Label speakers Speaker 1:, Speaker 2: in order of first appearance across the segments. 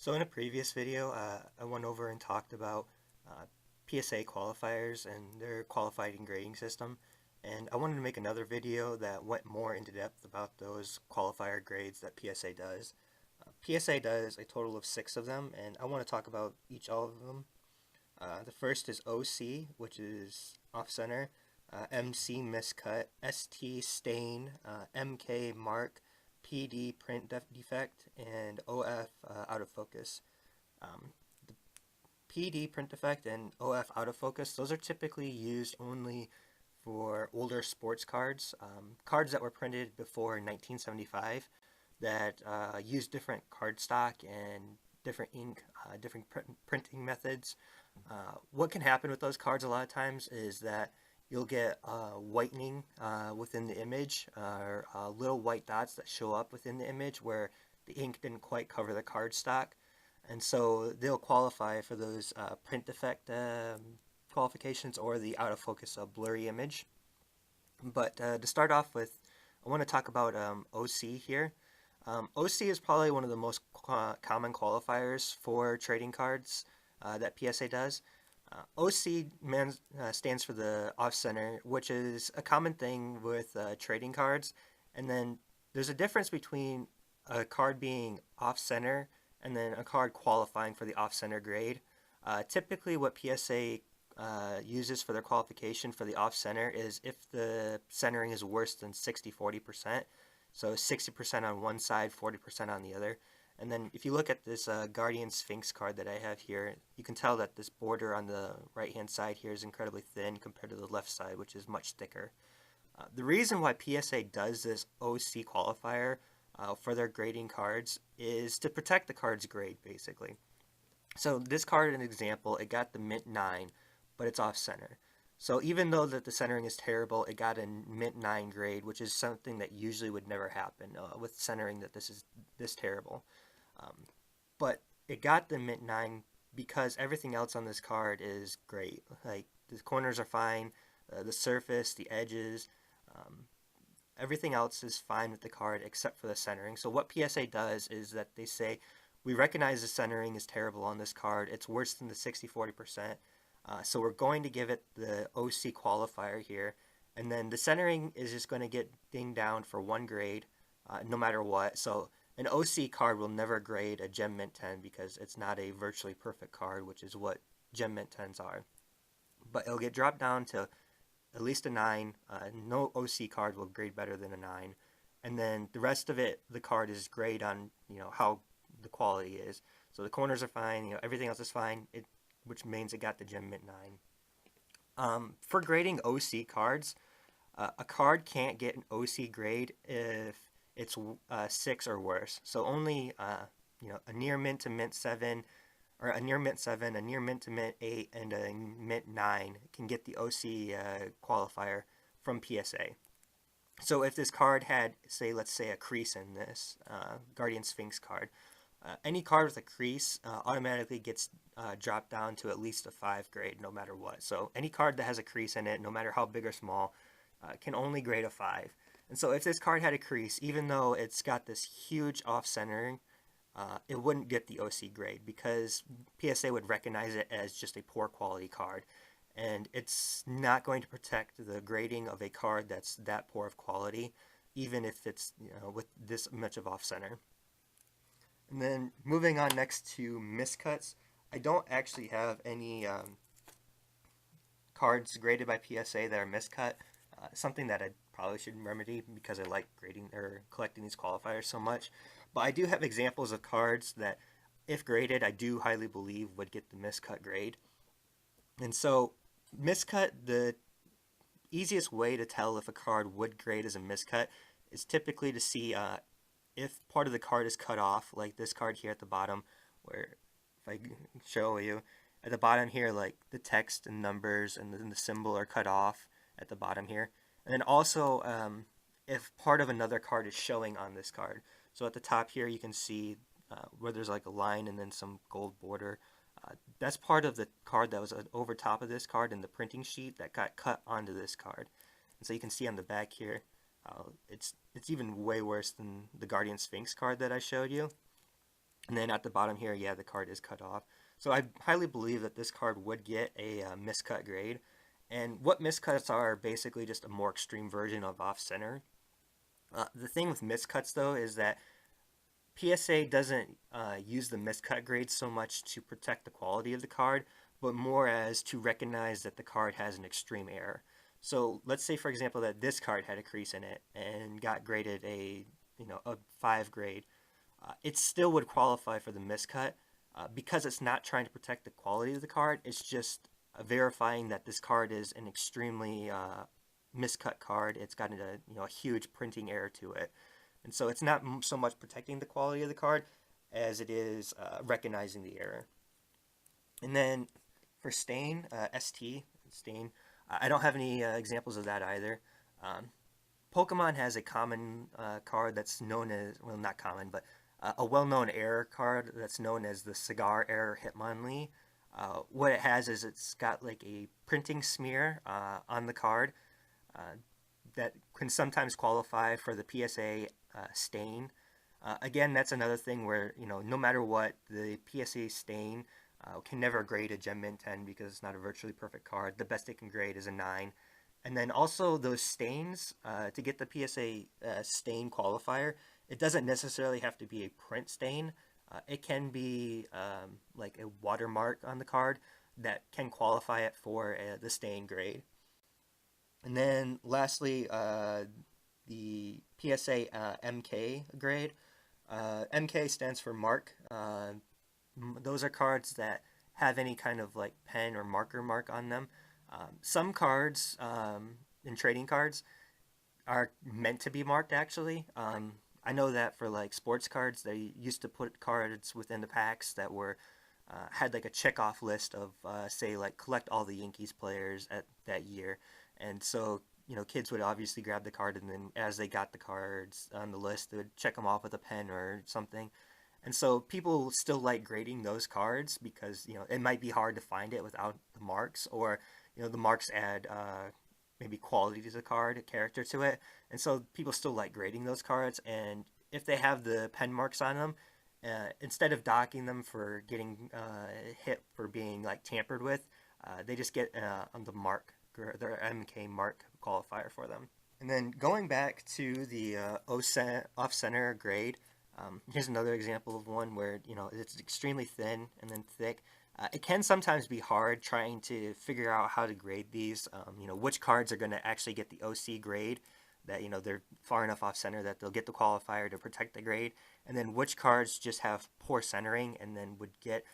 Speaker 1: So in a previous video, I went over and talked about PSA qualifiers and their qualifying grading system. And I wanted to make another video that went more into depth about those qualifier grades that PSA does. PSA does a total of 6 of them, and I want to talk about each all of them. The first is OC, which is off-center, MC miscut, ST stain, MK mark, PD print defect, and OF out of focus. The PD print defect and OF out of focus, those are typically used only for older sports cards, cards that were printed before 1975 that use different cardstock and different ink, different printing methods. What can happen with those cards a lot of times is that you'll get whitening within the image, or little white dots that show up within the image where the ink didn't quite cover the cardstock. And so they'll qualify for those print defect qualifications or the out of focus blurry image. But to start off with, I want to talk about OC here. OC is probably one of the most common qualifiers for trading cards that PSA does. OC stands for the off-center, which is a common thing with trading cards. And then there's a difference between a card being off-center and then a card qualifying for the off-center grade. Typically what PSA uses for their qualification for the off-center is if the centering is worse than 60-40%. So 60% on one side, 40% on the other. And then if you look at this Guardian Sphinx card that I have here, you can tell that this border on the right-hand side here is incredibly thin compared to the left side, which is much thicker. The reason why PSA does this OC qualifier for their grading cards is to protect the card's grade, basically. So this card, an example, it got the mint 9, but it's off-center. So even though that the centering is terrible, it got a mint 9 grade, which is something that usually would never happen with centering that this is this terrible. But it got the mint 9 because everything else on this card is great. Like the corners are fine, the surface, the edges, everything else is fine with the card except for the centering. So what PSA does is that they say, we recognize the centering is terrible on this card. It's worse than the 60-40%. So we're going to give it the OC qualifier here, and then the centering is just going to get dinged down for 1 grade no matter what. So an OC card will never grade a Gem Mint 10 because it's not a virtually perfect card, which is what Gem Mint 10s are. But it'll get dropped down to at least a 9. No OC card will grade better than a 9. And then the rest of it, the card is grade on how the quality is. So the corners are fine, everything else is fine. Which means it got the Gem Mint 9. For grading OC cards, a card can't get an OC grade if it's 6 or worse. So only a near mint to mint 7, or a near mint 7, a near mint to mint 8, and a mint 9 can get the OC qualifier from PSA. So if this card had, let's say a crease in this Guardian Sphinx card, any card with a crease automatically gets dropped down to at least a 5 grade no matter what. So any card that has a crease in it, no matter how big or small, can only grade a 5. And so if this card had a crease, even though it's got this huge off-centering, it wouldn't get the OC grade because PSA would recognize it as just a poor quality card. And it's not going to protect the grading of a card that's that poor of quality, even if it's with this much of off-center. And then moving on next to miscuts, I don't actually have any cards graded by PSA that are miscut. Something that I probably should remedy because I like grading or collecting these qualifiers so much. But I do have examples of cards that, if graded, I do highly believe would get the miscut grade. And so miscut, the easiest way to tell if a card would grade as a miscut is typically to see if part of the card is cut off, like this card here at the bottom, where if I show you, at the bottom here, like the text and numbers and then the symbol are cut off at the bottom here. And then also if part of another card is showing on this card. So at the top here you can see where there's like a line and then some gold border. That's part of the card that was over top of this card in the printing sheet that got cut onto this card. And so you can see on the back here, it's even way worse than the Guardian Sphinx card that I showed you. And then at the bottom here, yeah, the card is cut off. So I highly believe that this card would get a miscut grade. And what miscuts are basically just a more extreme version of off center. The thing with miscuts though is that PSA doesn't use the miscut grade so much to protect the quality of the card, but more as to recognize that the card has an extreme error. So let's say, for example, that this card had a crease in it and got graded a 5 grade. It still would qualify for the miscut because it's not trying to protect the quality of the card. It's just verifying that this card is an extremely miscut card. It's got a huge printing error to it. And so it's not so much protecting the quality of the card as it is recognizing the error. And then for stain, stain, I don't have any examples of that either. Pokemon has a common card that's known as, well, not common, but a well-known error card that's known as the Cigar Error Hitmonlee. What it has is it's got like a printing smear on the card that can sometimes qualify for the PSA stain. Again, that's another thing where, no matter what, the PSA stain can never grade a Gem Mint 10 because it's not a virtually perfect card. The best it can grade is a 9. And then also those stains, to get the PSA stain qualifier, it doesn't necessarily have to be a print stain. It can be like a watermark on the card that can qualify it for the stain grade. And then lastly, the PSA MK grade. MK stands for mark. Those are cards that have any kind of like pen or marker mark on them. Some cards in trading cards are meant to be marked actually. I know that for like sports cards, they used to put cards within the packs that were had like a checkoff list of say like collect all the Yankees players at that year, and so kids would obviously grab the card, and then as they got the cards on the list, they would check them off with a pen or something. And so people still like grading those cards because it might be hard to find it without the marks, or the marks add maybe quality to the card, a character to it, and so people still like grading those cards. And if they have the pen marks on them, instead of docking them for getting hit for being like tampered with, they just get on the mark, their MK mark qualifier for them. And then going back to the off-center grade, here's another example of one where it's extremely thin and then thick. It can sometimes be hard trying to figure out how to grade these. Which cards are going to actually get the OC grade, that they're far enough off center that they'll get the qualifier to protect the grade, and then which cards just have poor centering and then would get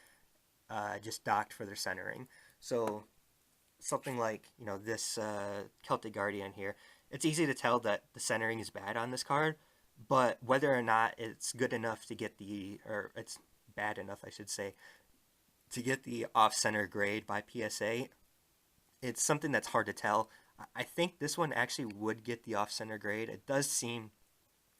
Speaker 1: just docked for their centering. So something like this Celtic Guardian here, it's easy to tell that the centering is bad on this card, but whether or not it's good enough to get or it's bad enough, I should say, to get the off-center grade by PSA, it's something that's hard to tell. I think this one actually would get the off-center grade. It does seem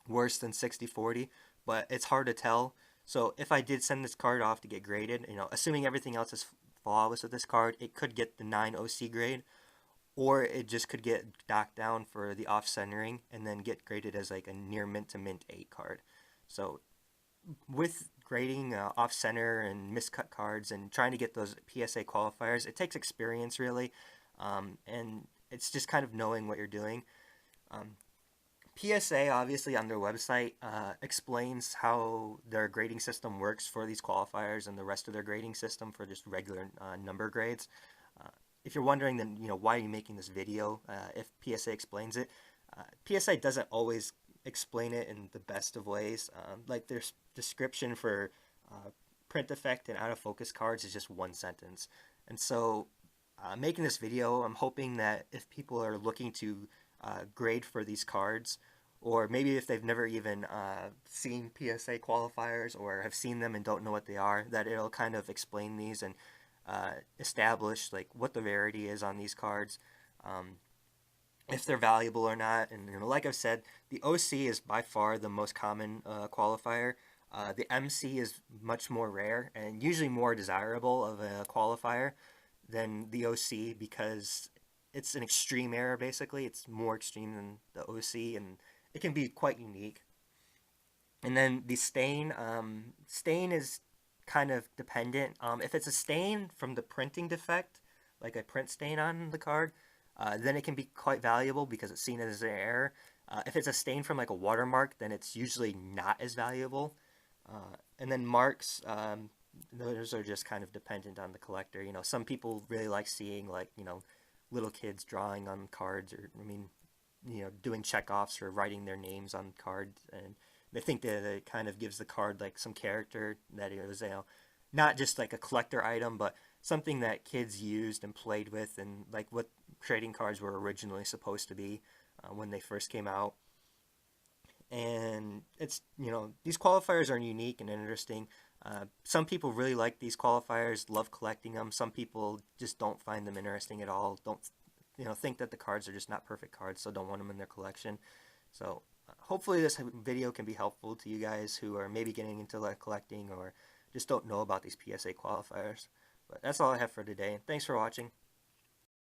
Speaker 1: worse than 60-40, but it's hard to tell. So if I did send this card off to get graded, assuming everything else is flawless with this card, it could get the 9 OC grade, or it just could get docked down for the off-centering and then get graded as like a near mint to mint 8 card. So with grading off-center and miscut cards and trying to get those PSA qualifiers, it takes experience really, and it's just kind of knowing what you're doing. PSA obviously on their website explains how their grading system works for these qualifiers and the rest of their grading system for just regular number grades. If you're wondering, then why are you making this video if PSA explains it? PSA doesn't always explain it in the best of ways. Like their description for print effect and out of focus cards is just one sentence. And so making this video, I'm hoping that if people are looking to grade for these cards, or maybe if they've never even seen PSA qualifiers or have seen them and don't know what they are, that it'll kind of explain these and establish like what the rarity is on these cards, if they're valuable or not. And like I've said, the OC is by far the most common qualifier. The MC is much more rare and usually more desirable of a qualifier than the OC because it's an extreme error basically. It's more extreme than the OC and it can be quite unique. And then the stain, stain is kind of dependent. If it's a stain from the printing defect, like a print stain on the card, then it can be quite valuable because it's seen as an error. If it's a stain from like a watermark, then it's usually not as valuable. And then marks, those are just kind of dependent on the collector. You know, some people really like seeing like, you know, little kids drawing on cards, or I mean, you know, doing checkoffs or writing their names on cards, and they think that it kind of gives the card like some character, that it was, you know, not just like a collector item, but something that kids used and played with, and like what trading cards were originally supposed to be when they first came out. And it's, you know, these qualifiers are unique and interesting. Some people really like these qualifiers, love collecting them. Some people just don't find them interesting at all. Don't, you know, think that the cards are just not perfect cards, so don't want them in their collection. So hopefully this video can be helpful to you guys who are maybe getting into like collecting or just don't know about these PSA qualifiers. But that's all I have for today. Thanks for watching.